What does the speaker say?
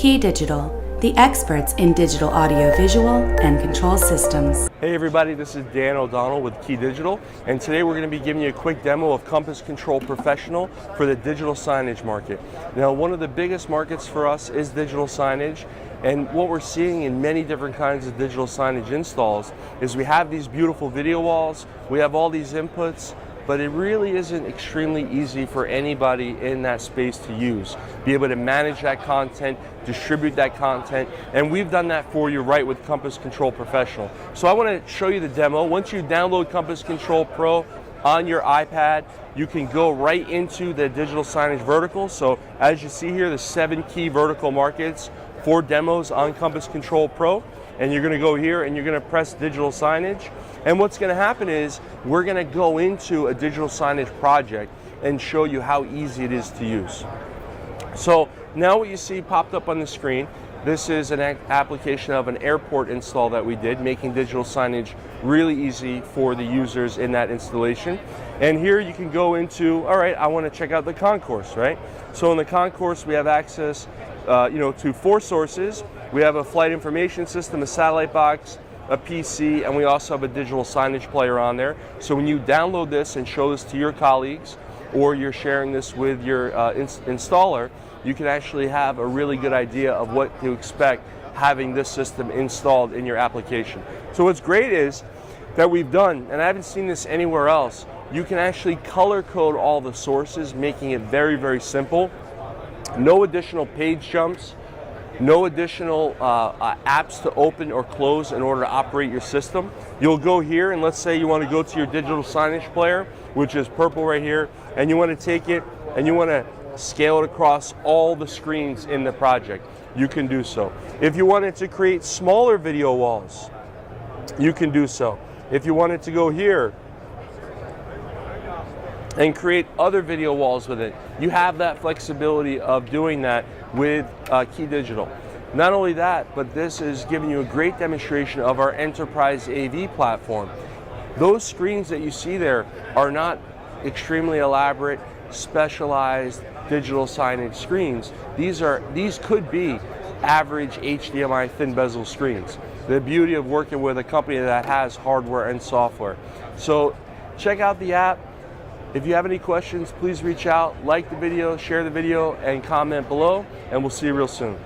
KeyDigital, the experts in digital audio visual and control systems. Hey everybody, this is Dan O'Donnell with KeyDigital, and today we're going to be giving you a quick demo of Compass Control Professional for the digital signage market. Now, one of the biggest markets for us is digital signage, and what we're seeing in many different kinds of digital signage installs is we have these beautiful video walls, we have all these inputs, but it really isn't extremely easy for anybody in that space to use. Be able to manage that content, distribute that content, and we've done that for you right with Compass Control Professional. So I want to show you the demo. Once you download Compass Control Pro on your iPad, you can go right into the digital signage vertical. So as you see here, the 7 key vertical markets for demos on Compass Control Pro. And you're going to go here and you're going to press digital signage. And what's going to happen is we're going to go into a digital signage project and show you how easy it is to use. So now what you see popped up on the screen, this is an application of an airport install that we did, making digital signage really easy for the users in that installation. And here you can go into, all right, I want to check out the concourse, right? So in the concourse we have access to 4 sources. We have a flight information system, a satellite box, a PC, and we also have a digital signage player on there. So when you download this and show this to your colleagues, or you're sharing this with your installer, you can actually have a really good idea of what to expect having this system installed in your application. So what's great is that we've done, and I haven't seen this anywhere else, you can actually color code all the sources, making it very, very simple. No additional page jumps. No additional apps to open or close in order to operate your system. You'll go here, and let's say you want to go to your digital signage player, which is purple right here, and you want to take it and you want to scale it across all the screens in the project. You can do so. If you wanted to create smaller video walls, you can do so. If you wanted to go here and create other video walls with it, you have that flexibility of doing that with KeyDigital. Not only that, but this is giving you a great demonstration of our enterprise AV platform. Those screens that you see there are not extremely elaborate, specialized digital signage screens. These could be average HDMI thin bezel screens. The beauty of working with a company that has hardware and software. So check out the app. If you have any questions, please reach out, like the video, share the video, and comment below, and we'll see you real soon.